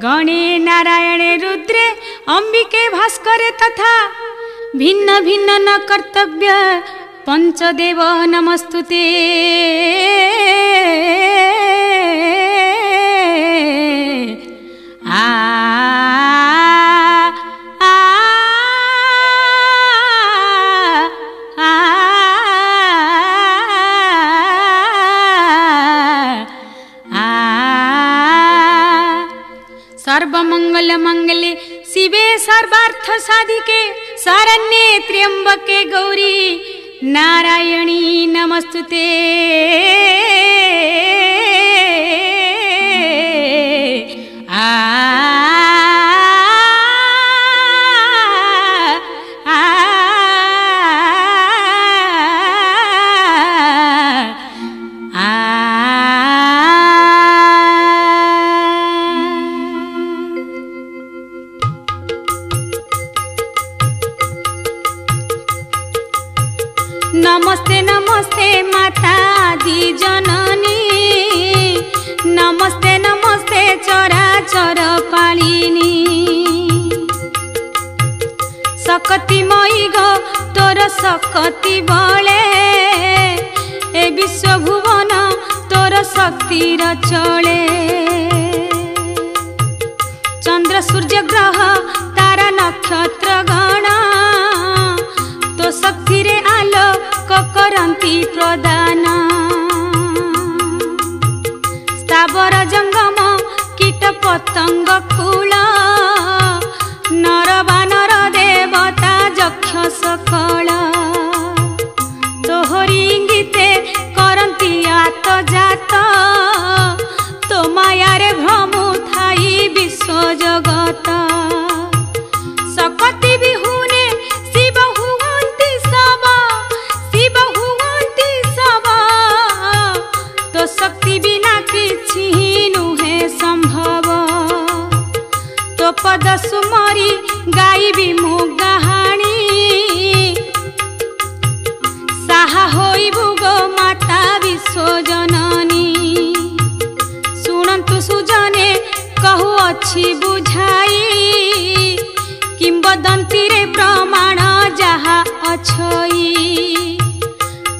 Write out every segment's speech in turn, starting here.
गणे नारायणे रुद्रे अंबिके भास्करे तथा भिन्न भिन्न न कर्तव्य पंचदेव नमस्तुते। सर्वमंगल मंगले शिवे सर्वार्थ साधिके शरण्ये त्र्यंबके गौरी नारायणी नमस्तुते। नमस्ते नमस्ते माता दी जननी, नमस्ते नमस्ते चराचर पालिनी। सकती मई गो तोर सकती बले ए विश्व भुवन तोर शक्तिर चले। चंद्र सूर्य ग्रह तारा नक्षत्र गण तो शक्ति रे आलोक करंती प्रदान। स्थावर जंगम कीट पतंग फूल नर बानर देवता यक्ष सकल तोहरी इंगिते करंती आत जात। तो मायारे भ्रमु थाई विश्व जगत। सकती बिहुने शिव हुवंती सब, शिव हुवंती सब। तो शक्ति बिना किछि नुहे संभव। तो पद सुमरी गाइबी मु गाहाणी साहा होइबु गो माता विश्व जननी। शुणन्तु सुजने कहु अछि बुझाई किंबदंती रे प्रमाण जहा अछई।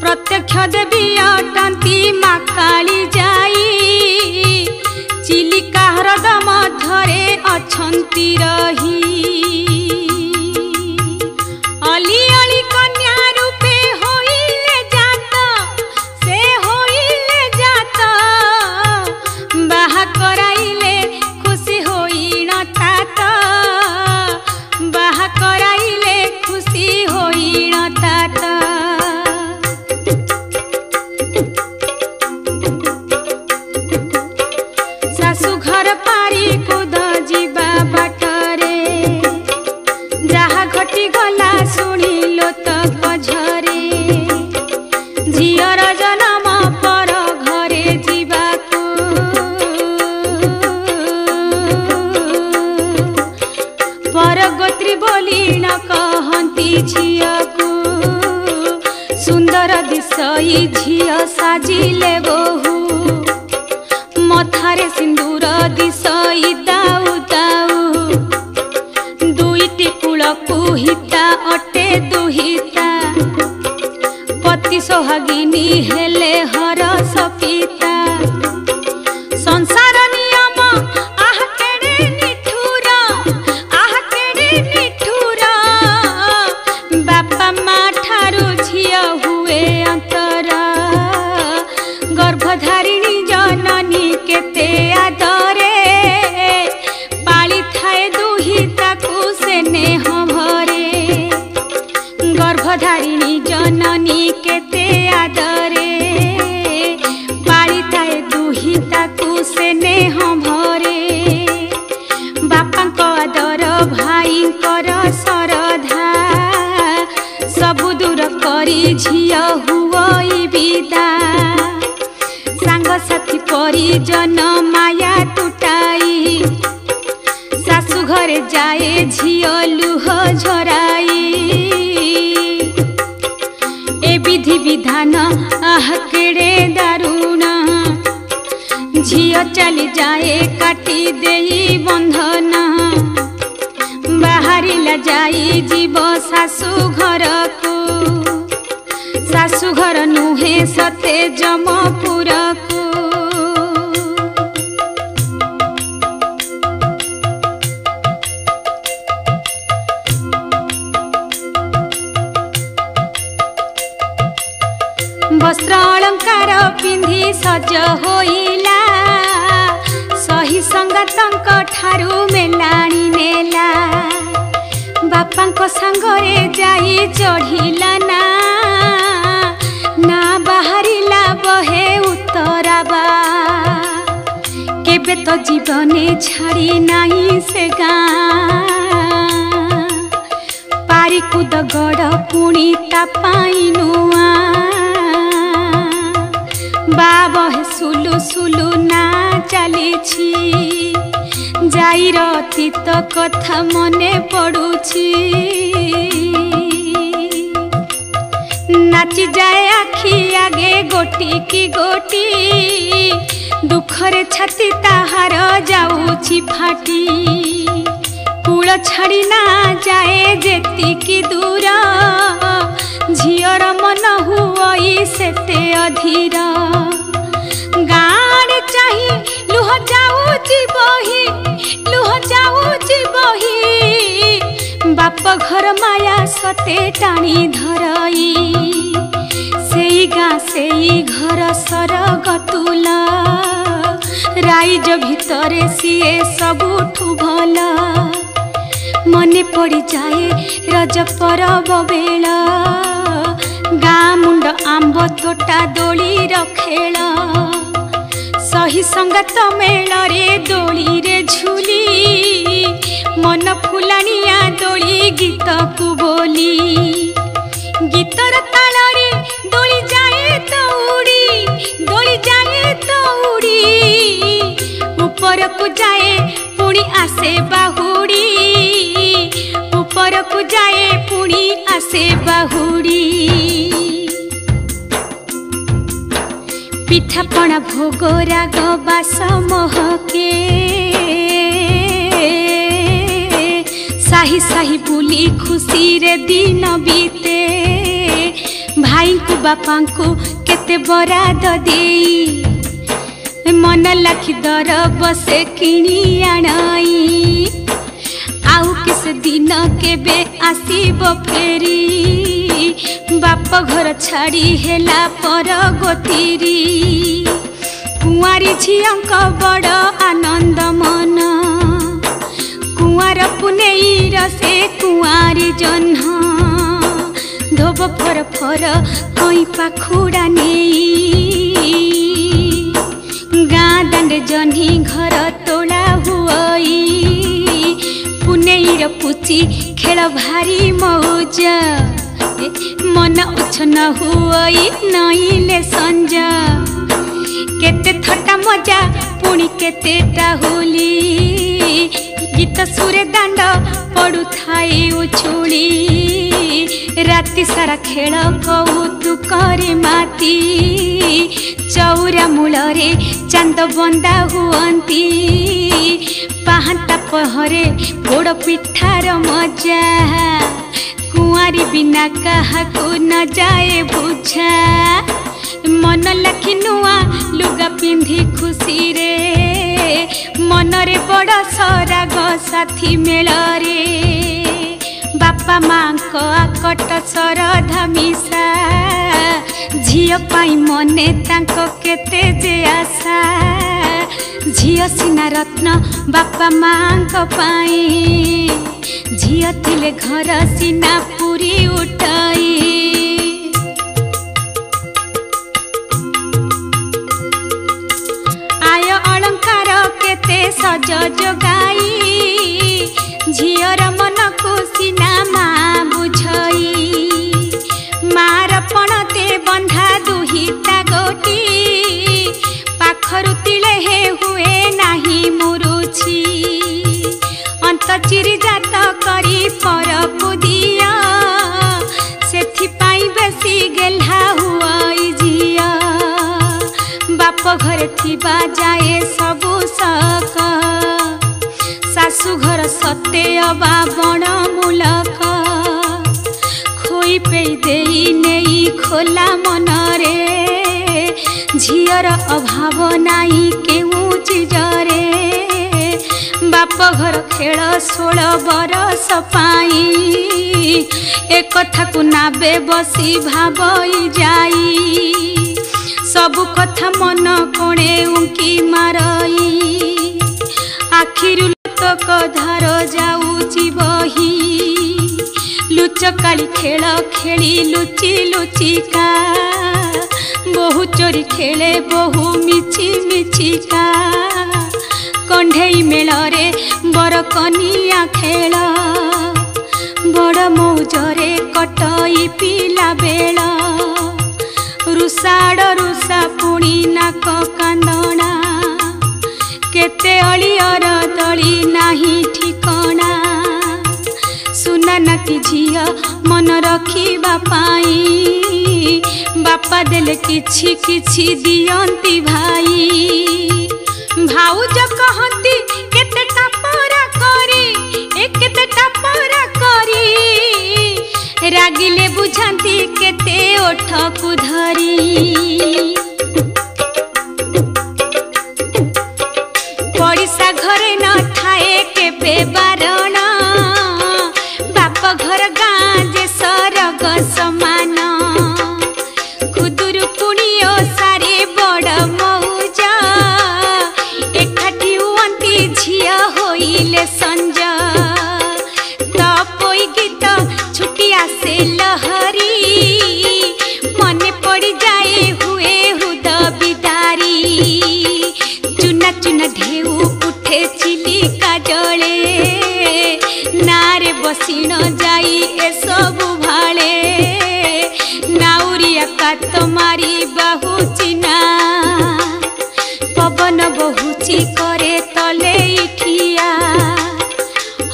प्रत्यक्ष देवी अटंती मा काली जाई चिलिका हृद मध्यरे अछंती रही। अली अली कन्या रूपे होइले जात, से होइले जात। बाहा कराइले खुशी होई न तात, बाहा कराइले खुशी होई न तात। सासु घर पारी कुद जीवा बाटरे जहा घटी गला सुनिलो तो कझरे। झियर जनम पर घरे जीवाकू परगोत्री बोली न कहंती झियकू। सुंदर दिसई झिय साजिले बहु मथारे सिंदूर दिसई दाऊ दाऊ। दुईटी कूलकू हिता अटे दुहिता पति सोहागिनी हेले हर सपिता। संसार नियम आह केड़े निठुर, आह केड़े निठुर। बापा मा ठारू झिय हुए अंतर। गर्भधारिणी जननी केते आदरे पाली थाए दुहिताकू से नेह भरे। गर्भधारिणी जननी केते आदरे पाली थाए दुहिताकू से नेह भरे। करी झिया हुई विदा सांग साथी परिजन माया टुटाई सासु घरे जाए झिया लुह झराई ए विधि विधान आह केड़े दारुण झिया चली जाए काटी देई बंधन बाहरिला जाई जीव सासु घर को सासु घर नुहे सते जमपुर को वस्त्र अलंकार पिंधि सज होइला सही संगतंक ठारू मेलाणी नेला बापांको संगरे जाई चढ़िला ना बाहरिला बहे उत्तराबा केबे तो जीवने छाड़ी नाही से गाँ पारी कूद गड़ पुणी ता पाई नुआ बाबे सुलु सुलु ना चली जाई अतीत कथा मने पड़ुछि नाची जाए आखि आगे गोटी की गोटी दुखरे छाती ताहार जाऊछि फाटी कूल छाड़ी ना जाए जेती की दूर झियर मन हुई सेते अधीर गाँडे चाही लुह जाऊछि बही लुह जाऊछि बही बाप घर माया सते टाणी धरई सेई गाँ सेई घर सरगतुल राइज भितरे सीए सबुठु भल मने पड़ी जाए रज परब बेल गाँ मुंड आंब तोटा दोली रखेल सही संगत मेल रे दोली रे झूली मन फुलानिया दोली गीत को बोली गीतर ताल रे दोली जाए तो उड़ी ऊपर को जाए पुणी आसे बाहुड़ी ऊपर को जाए पुणी आसे बाहुड़ी पिठापणा भोग राग बास महके साही साही बुली खुशी रे दिन बीते भाई को बापा को केते बराद देई मन लाखी दर बसे किणी आणाई आउ किस दिन केबे आसीब फेरी बाप घर छाड़ी हेला पर गोतीरी कुआरी झियंक बड़ आनंद मन कुआर पुनेई रसे कुआरी जह्न धोब फर फर कई पाखुड़ा नेई गाँ दांडे जह्नी घर तोला हुई पुनेईर पुची खेल भारी मौज मन उछन हुई नईले संज केते थट्टा मजा पुणी केते टाहुली गीत सुरे दांड पड़ू थाई उछुली राति सारा खेल कौतुक रे माती चौरा मूलरे चांद बंदा हुअंती पाहांता पहरे पोड़ पिठार मजा कुआरी बिना काहाकू न जाए बुझा मन लाखी नुआ लुगा पिंधि खुशी रे मनरे बड़ सराग साथी मेल रे बापा माँ को आकट सरधा मिसा झियो पाई मने तांको केते जे आशा झियो सिना रत्न बापा माँ को पाई झियो थिले घर सिना पूरी उठाई आय अलंकार केते सज जोगाई झियर मन को सिना माँ बुझई मार घरे थिबा जाए सबु सक शाशु घर सते अबा बण मूलक खोई पे देई नेई खोला मनरे झियर अभाव नाई केउ चीजरे बाप घर खेल 16 बरस पाई एक कथा को नाबे बसी भाबई जाई सबु कथा मन कोणे उंकी मारई आखिरु तक धार जाऊची बही लुचकाली खेल खेली लुचि लुचिका बहु चोरी खेले बहु मिछि मिछिका कंढेई मेलरे बर कनिया खेल बड़ मौजरे कटई पिला बेल रुषाड़ रुषा पुणी नाक कांदणा केते अलियर दली नाही ठिकणा सुना नाकी झिया मन रखिबा पाई बापा देले किछि किछि दियंती भाई भाउज कहती केते टापरा करी केते टापरा करी रागिले बुझांती केते ओठ को धरी पड़िसा घरे न थाए केबे बारण बाप घर गाँ जे सरग समान खुदुरु पुणियो सारे बड़ मौज एकाठी हुअंती झिया होइले संज तपोई गीत छुटी आसे लहरी मने पड़ी जाए हुए हुद बिदारी चुना चुना ढेउ उठे चिलिका जले नारे बसिण जाई ए सबु भाले नाउरिया कात मारी बाहु चिना पवन बहुची करे तले इठिया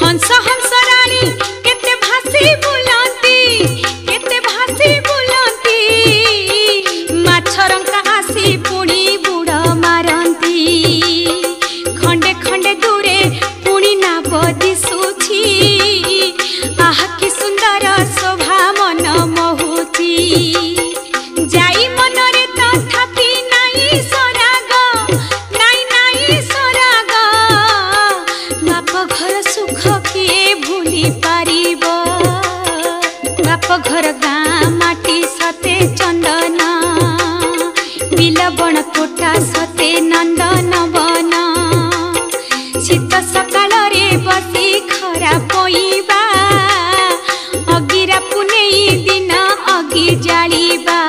हंस हंस रानी केते भासी बुलंती माछरंका आसी पुणी बुड़ मारंती खंडे खंडे दूरे पुणी नाब दिसुछि आहा कि सुंदर शोभा मन मोहुची जाई मनरे तथापि नाई सराग बाप घर सुख किए भूली पारिब बाप घर गाँ माटी सते चंदन बिल बण तोटा सते नंदन बन शीत सकाल रे बसी खरा पोइबा अगिरा पुनेई दिन अगी जालिबा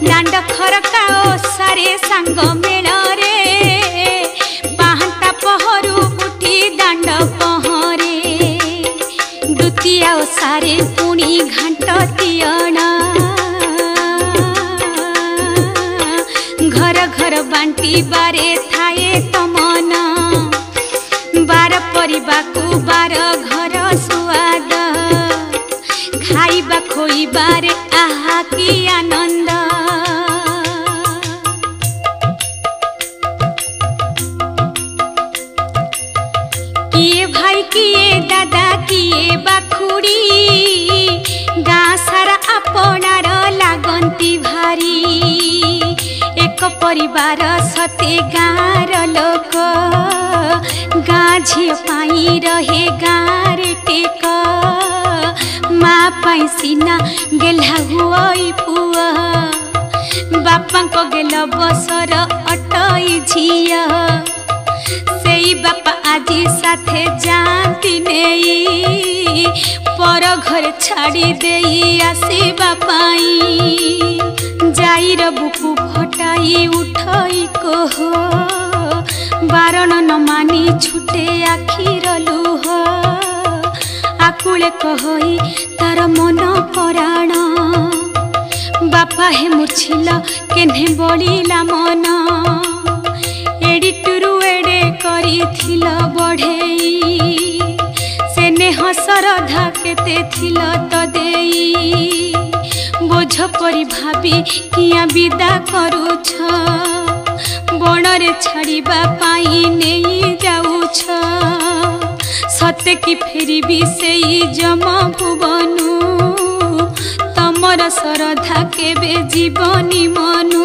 दांड खरका ओसारे सांग मेल रे पाहंता पहरु उठी दांड पहरे दुतिया ओसारे पुणी घांट तियण घर घर बांटी बारे थाए तमन बार परिबाकु बार घर सुआद खाइबा खोइबारे आहा कि आनंद किए भाई किए दादा किए बाखुड़ी गाँ सारा आपणार लागंती भारी एक परिवार सते गाँर लोक गाँ झियो पाई रहे गाँ रे टेक माँ पाई सीना गेला हुई पुआ बापा को गेल बसर अटई झिया सेई बापा आजी साथे जानती नेई पर घर छाड़ी देई आसीबा पाई जाईर बुकु फटाई उठई कोह बारण न मानी छुटे आखिर लुह आकुले कहई तार मन पराण बापा हे मुछिल केन्हे बलिला मन एडिटुरु एडे करिथिल बढ़ेई सेने हसरधा केते थिल त देई बोझ परि भाबी किया विदा करूछ। रे छाड़िबा पाई नहीं जाऊछ सते कि फेरिबी सेई जम भुवनु तमर श्रद्धा केबे जीवनी मनु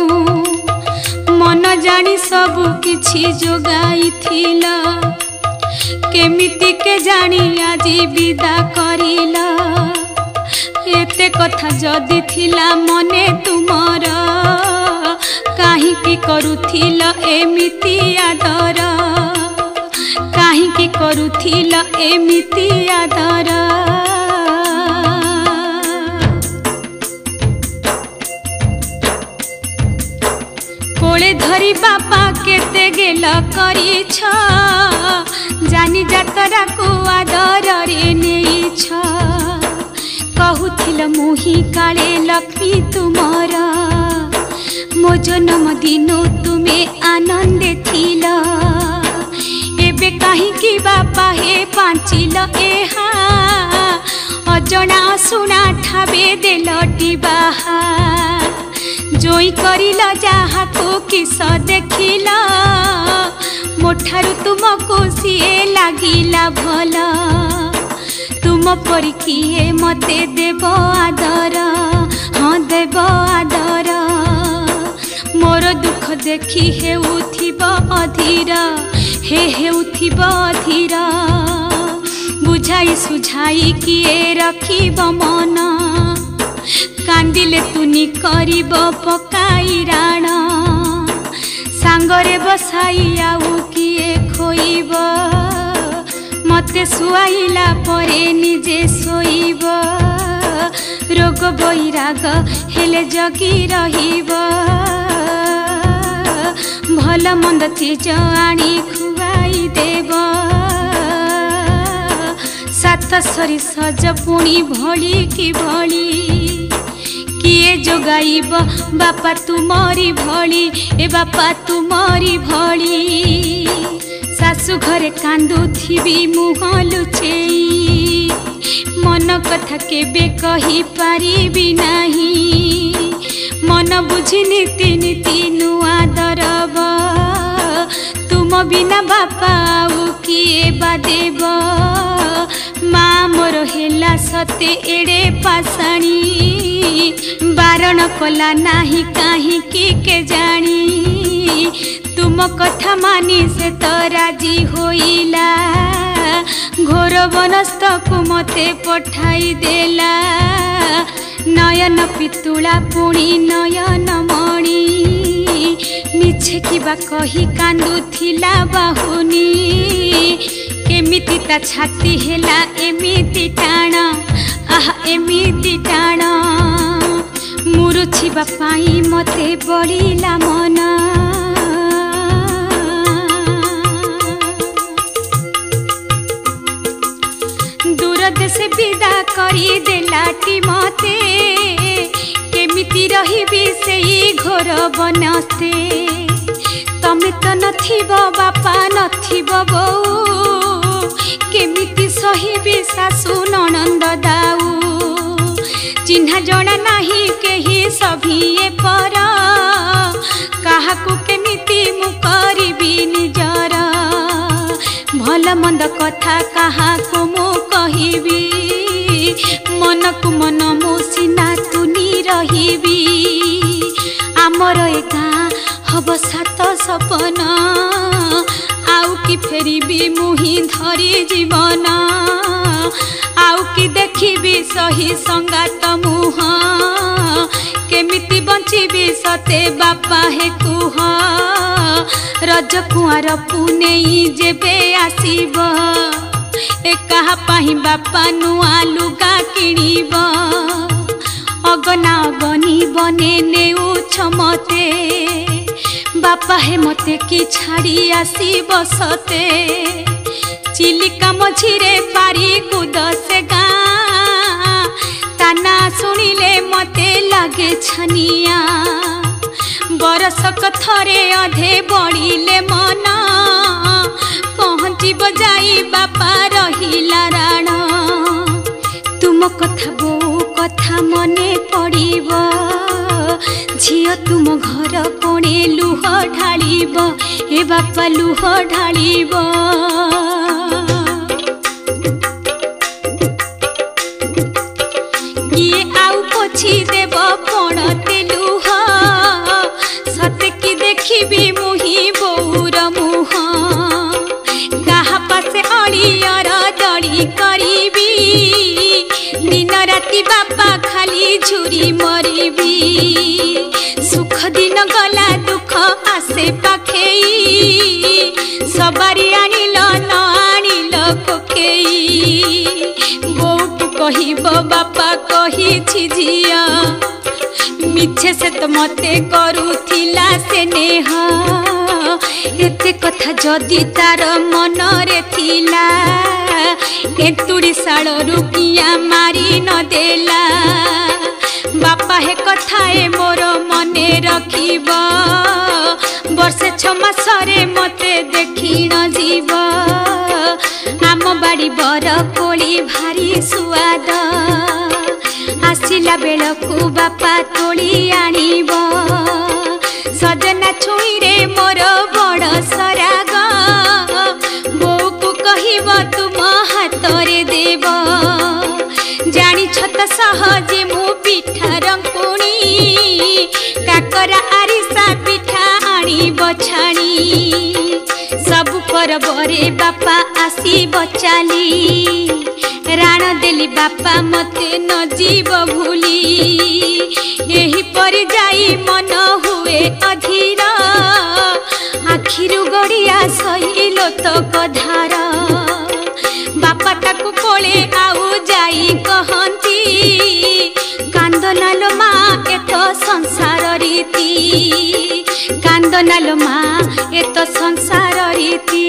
मन जानी सबु किछि जोगाई थिला केमिति के जानी आजी विदा करिला एते कथा जदि थिला मने तुमर काहे की करुथिल एमिति आदर काहे की करुथिल एमिति आदर कोले धरी बापा केते गेल करिछ जानी जातरा को आदर रे नेइछ कहूथिल मुही काले लक्ष्मी तुमर मो जन्म दिन तुमे आनंदे थिल एबे काहे की बापा हे पांचिल एहा अजणा सुना ठाबे देलटी बाहा जोई करिल जहा को किस देखिल मोठारु तुमको सीए लागिला भल तुम परी किए मते देव आदर हाँ देव आदर मोर दुख देखी हेउथिब अधीर हेउथिब अधीर बुझाई सुझाई किए रखिब मन कांदिले तुनी करिब पकाई राण सांगरे बसाई आउ किए खोइब मते सुआइला परे निजे सोइब रोग बैराग हेले जगी रहिब भल मंद चीज आनी खुआई देव सात सरी सज पुणी भली कि भली किए जोगाइब बापा तुमरी भली ए बापा तुमरी भली सासु घरे कांदुथिबी मुह लुचेई मन कथा केबे कही पारिबी नाही मन बुझी नीति नीति नुआ दरब तुम बिना बापा आउ किए बा देव माँ मोर हेला सते एड़े पासाणी बारण कला नाही काहे की के जानी तुम कथा मानी से तो राजी होइला घोर बनस्त को मते पठाई देला नयन पितुला पुणी नयन मणि मिछे किबा कही कांदुथिला बाहुनी केमिति ता छाती हेला एमिति टाण आह एमिति टाण मुरुछिबा पाई मते बलिला मन दूर देश विदा करी देलाटी मते केमिति रहिबी सेई घोर बनस्ते तमे तो नथिब बापा नथिब बौ केमिति सहिबी सासु ननंद दाऊ चिन्हा जना नाही केही सभिए पर काहाकू केमिति मु करिबी निजर भल मंद कथा काहाकू मु कहिबी मन को मन मु सिना तुनी रहिबी आमर ए गाँ हब सात सपन आउ कि फेरिबी मुही धरी जीवन आउ कि देखिबी सही संगात मुह केमिति बंचिबी सते बापा हे कुह रज कुआर पुनेई जेबे आसीब ए कहा पाही बापा नुआ लुगा किणीब अगना अगनी बने नेउछ मते बापा हे मते कि छाड़ी आसी बसते चिलिका मझिरे पारी कूद से गाँ ताना सुनिले मते लागे छनिया बरसक थरे अधे बढ़िले मन पहुँची बजाई बापा रहिला राण तुम कथा बो कथा मने पड़िब झियो तुम घर कोणे लुह ढालिब ए बापा लुह ढालिब किए आउ पोछि देव पणते लुह सते कि देखिबि मुही बौर मुह काहा पासे अड़ियर दड़ी करिबी दिन राति बापा खाली झुरी मरिबी सुख दिन गला दुख आसे पाखेई सबारी आनिल न आनिल कोकेई बोऊ कहिब बापा कहिछि झिया मिछे से तो मते करुथिला से नेह एते कथा जदि तार मन रे थिला एतुड़ी साड़ रुकिया मारी न देला बापा हे कथा ए मोर मने रखिब वर्षे 6 मासरे मते देखि न जीव आम बाड़ी बर कोली भारी सुआद आसिला बेलकु बापा तोली आनिब सजना छुई रे मोर बड़ सराग बोऊ को कहिब तुम हातरे देव जानी छत सहजे मु पिठा रंकुणी काकरा आरिसा पिठा आनी बछाणी सब पर बरे बापा आसी बचाली राण देली बापा मते न जीव भूली यही पर जाई मन हुए अधीर आखिरु गड़िया सहिलो तो कधार बापा ताकू कोले आउ जाई कहंती कांदनालो मा एत संसार रीति कांदनालो मा एत संसार रीति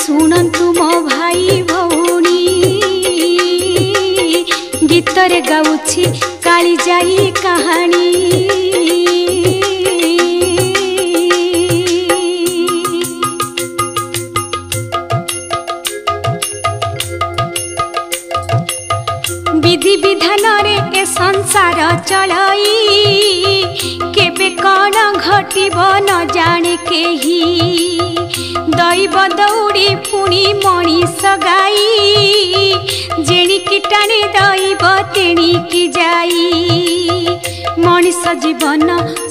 शुणु मो भाई भौणी गीतरे गाउछि काली जाई कहानी विधि विधान रे ए संसार चलाई केबे कौन घटिब न जाने केही दैव दौड़ी पुणी मणिष गाई जेणिकी टाणी दैव तेणिकी जाई मणिष जीवन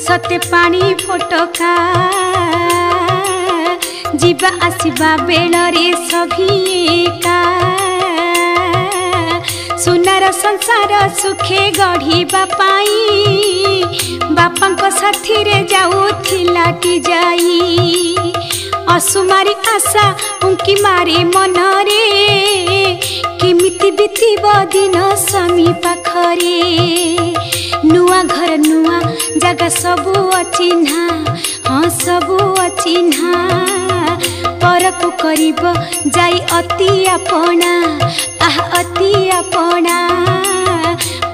सते पानी फोटका जीवा आसिबा बेलरे सभिएका सुनार संसार सुखे गढ़िबा पाई बापांको साथी रे जाउथिलाटी जाई असुमारी आशा उंकी मारे मनरे केमिति बीतब दिन स्वामी पाखरे नुआ घर नुआ जगह सबू अचिन्हा हाँ सबू अचिन्हा परकु करिब जाई अति आपणा आह अति आपणा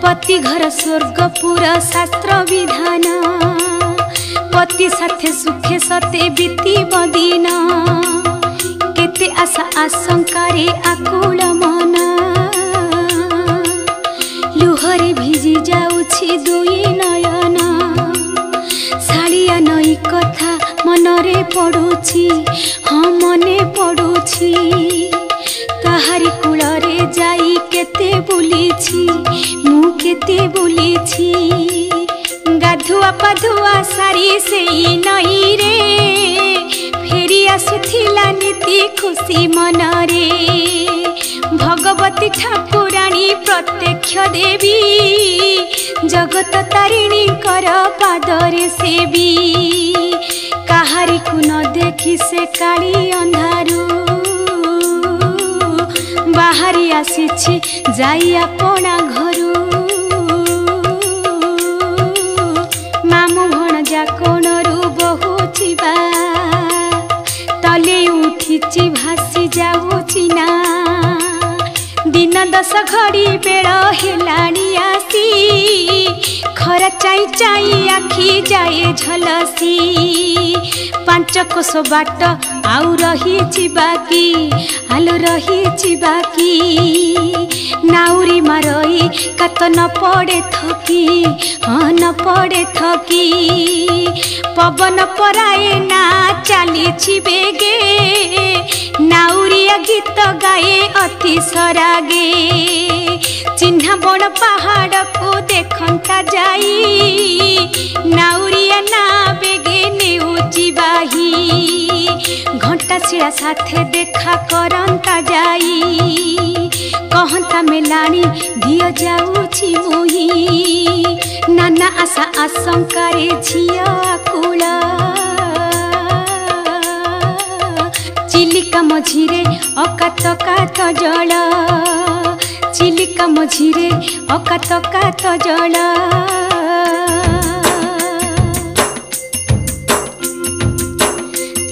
पति घर स्वर्गपुर शास्त्र विधान पति साथे सुखे सते बीतब दिन केते आशा आशंकारे आकुल मन लुहरे भिजी जाउछि दुई नयन शालिया नई कथा मनरे पड़ुछि हाँ मने पड़ुछि ताहारी कूलरे जाई केते बुलिछि मु केते बुलिछि गाधुआ पाधुआ सारी सेई नई रे फेरी आसुथिला नीति खुशी मनरे भगवती ठाकुराणी प्रत्यक्ष देवी जगत तारिणी कर पादरे सेवी काहारी को न देखी से काली अंधारू बाहरी आसीछि जाई आपणा घरू मामु भणजा कोणरू बहुचिबा तले उठिछि भासी जाउछि ना दिन दश घड़ी बेड़ हेलाणी आसी खरा चाई चाई आखि जाए झलसी पांच कोस बाट आउ रही बाकी आलो रही बाकी नाउरी मारई कात न पड़े थकी हाँ न पड़े थकी पवन पराए ना चली बेगे नाउरिया गीत गाए अति सरागे चिन्हा बड़ पहाड़ को देखंता जाई नाउरिया ना बेगे नेउची बाही घंटा शिला साथे देखा करंता जाई कहंता मेलाणी दियो जाउछि मोही नाना आशा आशंकारे झिया आकुल चिलिका मझिरे अकात कात जल चिलिका मझिरे अकात कात जल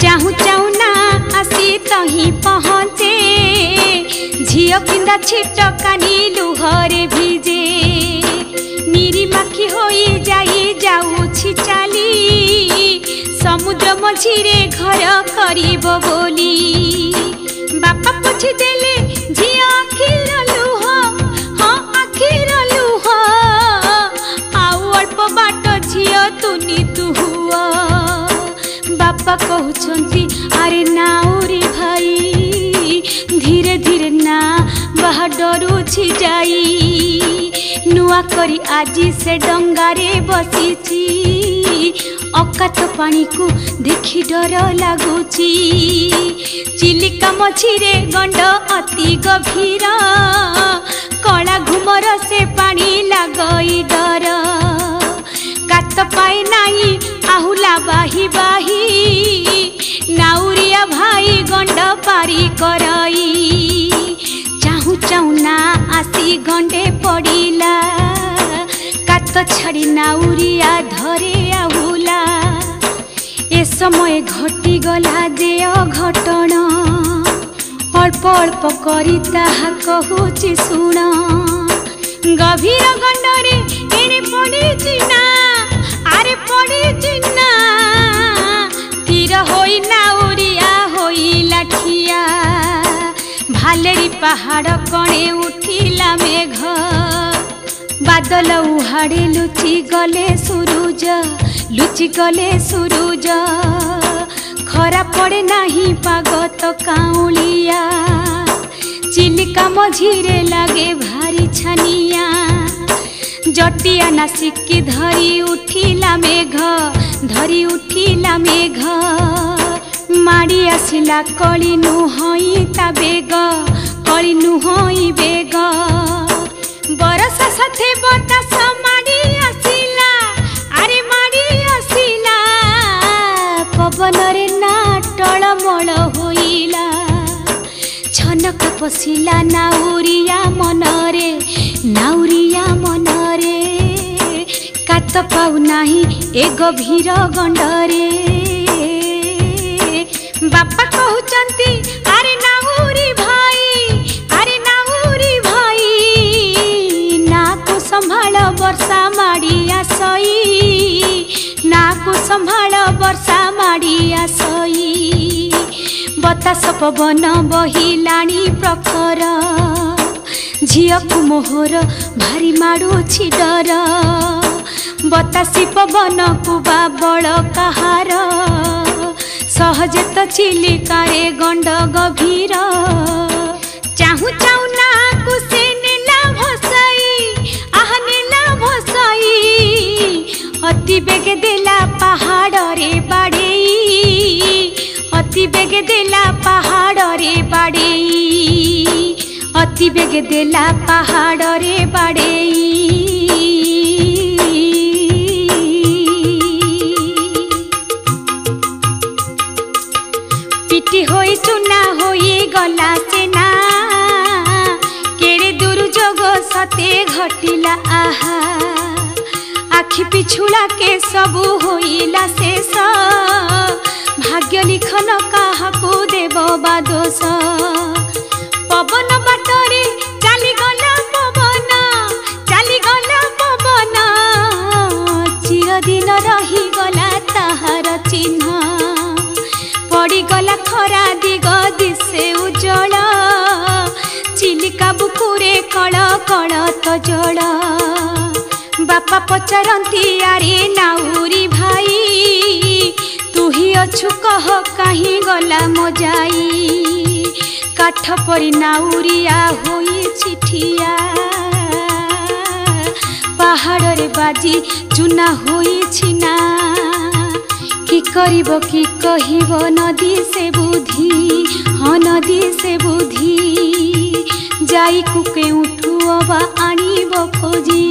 चाहू चाहू ना आसी तही पहुँचे झियो किंदा छिटकानी लुहरे भिजे निरी माखी होई जाई जाउछि चाली समुद्र मझिरे घर करिब बोली बापा पुछि देले झियो आखिर लुह हाँ आखिर लुह आउ अल्प बाट झियो तुनी तुहुआ बापा कहउछंती अरे नाउरी भाई धीरे धीरे ना बाहा डरुछि जाई नुआ करी आजी से डंगारे बसीछि अकात पानी को देखी डर लगुची चिलिका मझिरे गंड अति गभीर कला घुमर से पानी लगई डर कात पाए नाही आहुला बाही बाही नाउरिया भाई गंड पारी करई चाहू चाहू ना आसी गंडे पड़िला कात छाड़ी नाउरिया धरे आहुला ए समय घटी गला जे अघटन अल्प अल्प करी ताहा कहूची सुण गभीर गंडरे एणे पड़िछि ना आरे पड़िछि ना तीर होई नाउरिया होइला ठिया भालेरी पहाड़ कणे उठिला मेघ बादल उहाड़े लुचि गले सूरज लुचि गले सूरज खरा पड़े नाही पाग तो काउलिया चिलिका मझिरे लागे भारी छानिया जटिया नासिकी धरी उठिला मेघ माड़ी आसिला कली नुहई ता बेग कली नुहई बेग बरसा साथे बतास माड़ी आसिला अरे माड़ी आसिला पवन रे ना टल पशिला नाउरिया मनरे कात पाऊ नाही ए गभीर गंडरे बापा कहउचंती अरे नाउरी भाई ना को संभाल वर्षा माड़ी आसई ना को संभाल वर्षा माड़ी आसई बतास पवन बहिलाणी प्रखर झिया को मोहर भारी माड़ुछि डर बतासी पवन को बाबल कहार सहजे तो चिलिकारे गंड गभीर चाहू चाहू ना को से नेला भसाई अति बेगे देला पहाड़ रे बाड़ेई अति बेगे देला पहाड़ रे बाड़ेई अति बेगे देला पहाड़ रे बाड़ेई पिटी होई चुना होई गला सेना केड़े दुर्जोग सते घटिला आहा आखि पिछुला के सबू होइला शेष भाग्य लिखन काहाकू देव बा दोष पवन बाटरे चली गला पवन चिरदिन रही गला ताहार चिन्ह पड़ी गला खरा दिग दिशे उज्जवल चिलिका बुकुरे कळ कळ तो जल बापा पचारती आरे नाउरी भाई तू ही अछु कह कहीं गला मो जाई काठ परी नाउरिया होई चिठिया पहाड़ रे बाजी चुना होई छिना कि करिबो कि कहिबो नदी से बुद्धि हाँ नदी से बुद्धि जाई कुके उठुअबा आनिबो खोजी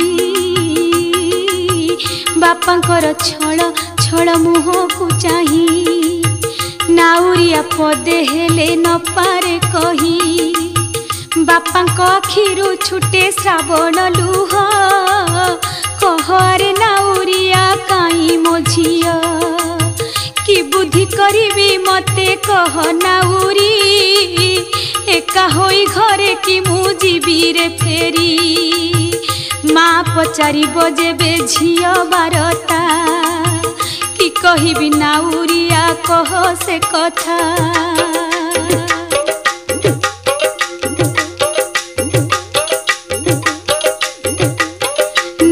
बापांकर छळ मुह को चाही नाउरिया पदे हेले न पारे कही बापांक अखिरु छुटे श्रावण लुह कह रे नाउरिया काई मो झिया कि बुद्धि करिबी मते कह नाउरी एका होई घरे कि मु जीवी रे फेरी माँ पचारिबो जेबे झिया बारता कि कहिबी नाउरिया कह से कथा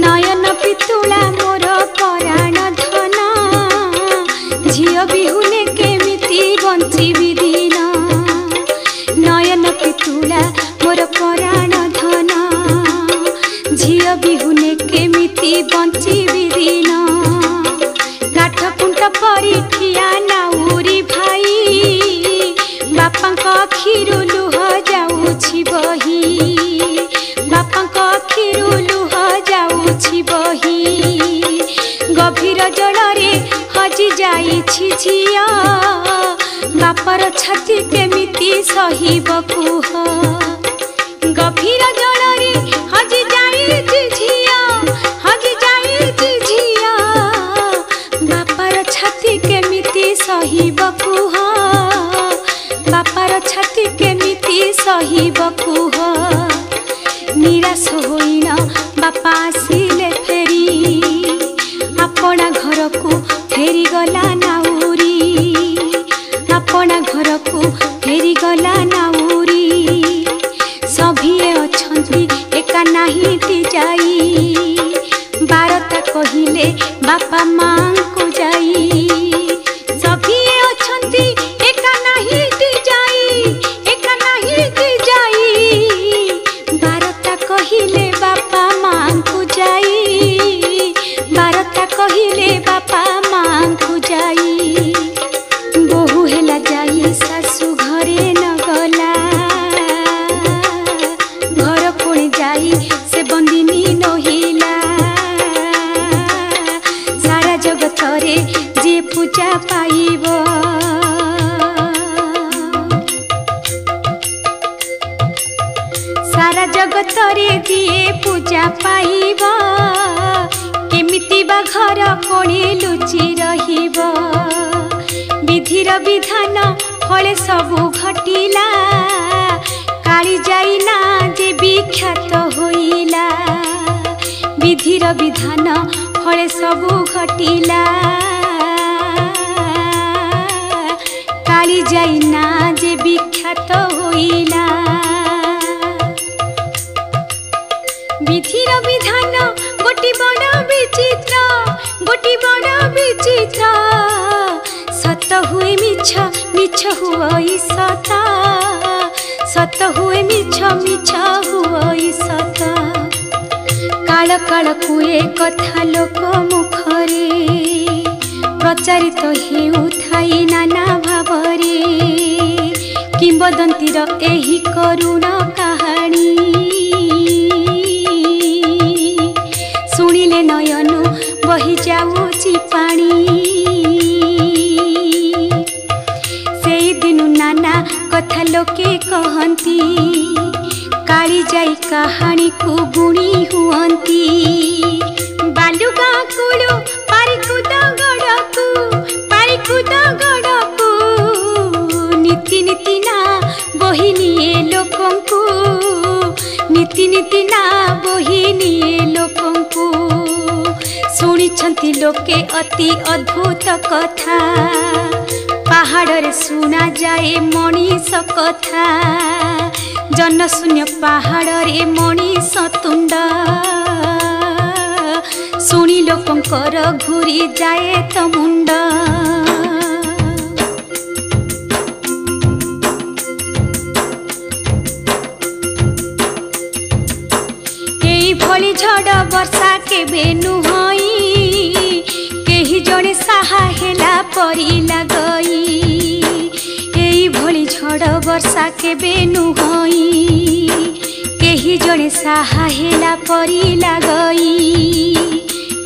नयन पितुला मोर पराण धन झिया बिहुने केमिति बंचिबी दिन नयन पितुला मोर पराण धन झिया बिहुने केमिति बंचिबी दिन काठ कुंट परी ठिया नाउरी भाई बापांक अखिरु लुह जाउछि बही बापांक अखिरु लुह जाउछि बही गभीर जलरे हजि जाइछि झिया बापर छाती केमिति सहिब कुह गभीर जलरे हजि जाइछि झिया बापर छाती केमिति सहिब कुह बापर छाती केमिति सहिब कुह निराश होइन बापा आसिले फेरी आपणा घर को फेरी गला नाउरी आपणा घर को फेरी गला नाउरी सभिए अछंती एका नाही ती जाई बारता कहिले बापा मां को जाई सभिए अछंती एका नाही ती जाई बारता कहिले बापा मां को जाई बारता कहिले बापा मां को जाई बहु हेला जाई सासु घरे न गला घर पुणी जाई से बंदिनी नहिला सारा जगत रे जे पूजा पाइब जगत रे दिए पूजा पाइब केमिति बा घर कोणे लुचि रहिब विधिर विधान फले सबु घटिला काली जाइना जे विख्यात होइला विधिर विधान फले सबु घटिला काली जाइना जे विख्यात होइला विधिर विधान गोटी बड़ विचित्र सत हुए मिछ मिछ हुई सत सत हुए मिछ मिछ हुई सत काल काल कुए कथा लोक मुखरे प्रचारित हेउथाई नाना भावरे किंबदंतीर एही करुण कहानी शुणिले नयनु बही जाऊची पानी से दिनु नाना कथा लोके कहंती काली जाई कहानी को गुणी हुअंती बालुगा कुलु पारिकुद गड़कू नीति नीति ना बही निये लोकंकु नीति नीति ना बही निये लोकंकु शुणिछंती लोके अति अद्भुत कथा पहाड़ रे सुना जाए मनीष कथा जनशून्य पहाड़ रे मनीष तुंड शुणी लोकंकर घूरी जाए तो मुंड भली झड़ वर्षा केबे नुहई केही जड़े साहा हेला परी लगई एई भली झड़ वर्षा केबे नुहई केही जड़े साहा हेला परी लगई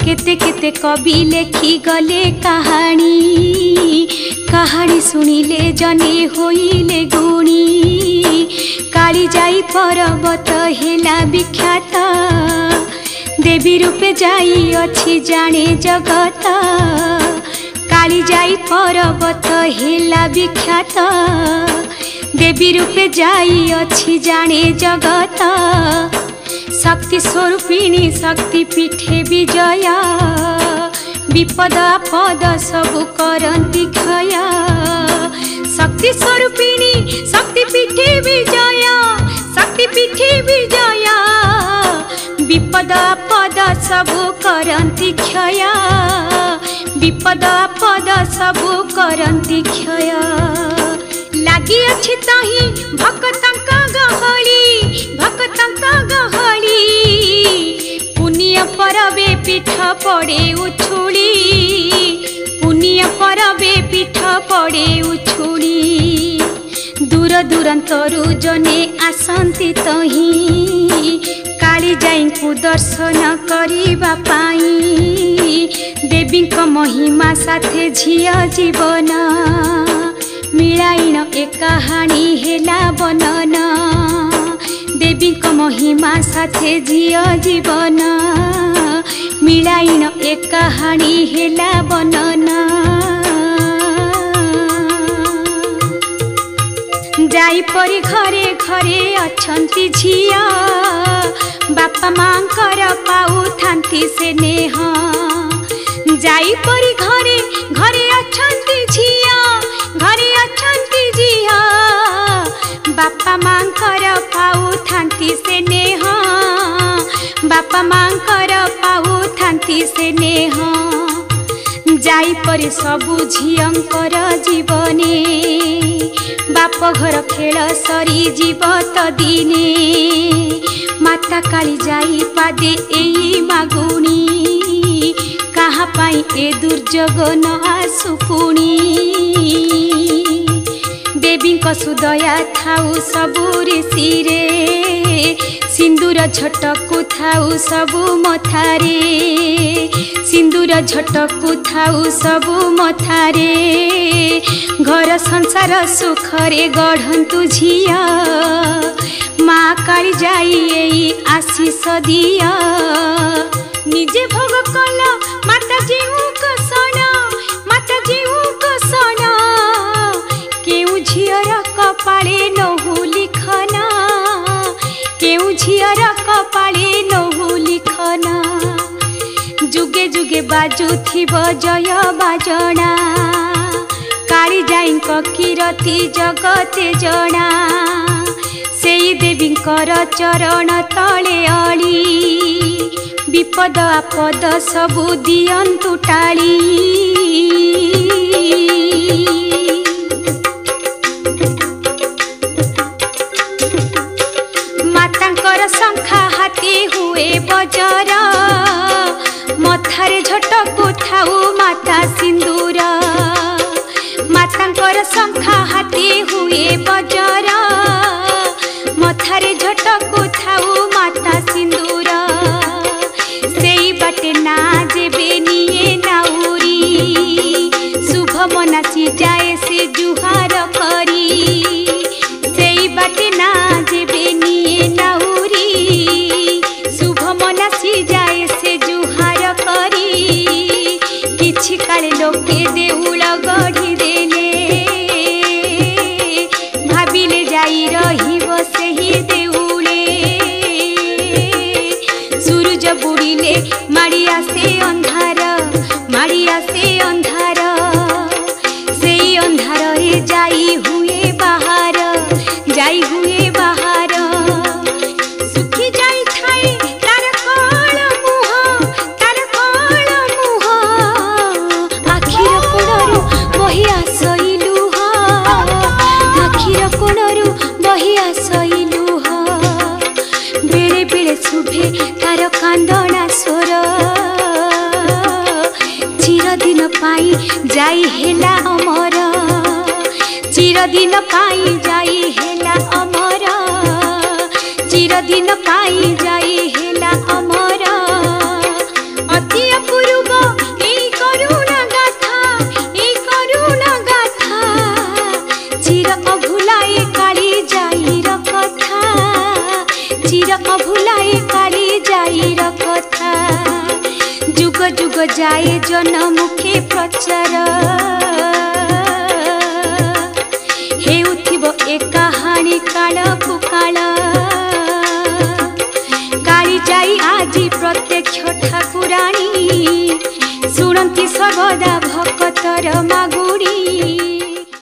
केते केते कवि लेखी गले कहानी कहानी सुनिले जने होइले गुणी काली जाई पर्वत हेला विख्यात देवी रूपे जाई अछि जाने जगत काली जाई पर्वत हेला विख्यात देवी रूपे जाई अछि जाने जगत शक्ति स्वरूपिणी शक्ति पीठे विजय विपद आपद सबु करंती क्षय शक्ति स्वरूपिणी शक्ति पीठे विजय विपद आपद सबु करंती क्षय विपद आपद सबु करंती क्षय लागी अछि ताही भक्तंका गहली पुण्य परबे पीठ पड़े उछुड़ी पुण्य परबे पीठ पड़े उछुड़ी दूर दूरांतरु जने आसंती तही काली जाई को दर्शन करिबा पाई देवी को महिमा साथे झिया जीवन मिलाइन ए कहानी हेला बनन देवी को महिमा साथे झिया जीवन मिलाइन ए कहानी हेला बनन जाई परी घरे घरे अछंती झिया बापा मांकर पाऊ थांती से नेह जाई परी घरे घरे अछंती झिया बापा मांकर पाऊ थांती से नेह बापा मांकर पाऊ थांती से नेह जाई परी सबु झियंकर जीवने बाप घर खेल सरी जीव तो दिने माता काली जाई पादे एई मागुणी कहा पाई ए दुर्जोग न आसु पुणी देवी को सुदया थाऊ सबु ऋषि रे सिंधु सिंदूर झटकु थाउ सबु मथारे सिंदूर झटकु थाउ सबु मथारे घर संसार सुखरे गढ़ंतु झिया माँ काली जाई आशीष दिया निजे भोग कल माता जीऊ को सन केउ झियर कपाळे नहु लिखना केउ झियर कपाळे नहु लिखना जुगे जुगे बाजुथिब जय बाजना काली जाईंक कीरति जगते जना सेई देवींकर चरण तले अली विपद आपद सबु दियंतु टाली मातांकर शंखा हाथी हुए बजर मथारे झटकु थाउ माता सिंदूर मातांकर शंखा हाथी हुए बजर मथारे झटकु थाउ माता सिंदूर सेई बाटे ना जेबे निये नाउरी शुभ मनासी जाए से जुहार करी सेई बाटे ना जेबे निये नाउरी शुभ मनासी जाए से जुहार करी किछि काले लोके देउल गढ़ी देले भाबिले जाई रहिबो सेही देउले सूरज बुड़िले माड़ी आसे अंधार सेई अंधार रे जाई हुए बाहर सुखी जाई थाई तार कळ मुह आखिर कोणरू बही आसइलु आखिर कोणरू बही आसइलु बेले बेले शुभे तार कांदना स्वर चिरदिन पाई जाई हेला अमर चिरदिन पाई जाई हेला अमर चिरदिन पाई जाई हेला अमर अति अपूर्व एई करुणा गाथा चिर अभुलाए काली जाईर कथा चिर अभुलाए काली जाईर कथा जुग जुग जाए जनमुखे प्रचार हेउथिब ए कहानी काल पुकाल काली जाई आजी प्रत्यक्ष ठाकुराणी शुणती सर्वदा भक्तर मा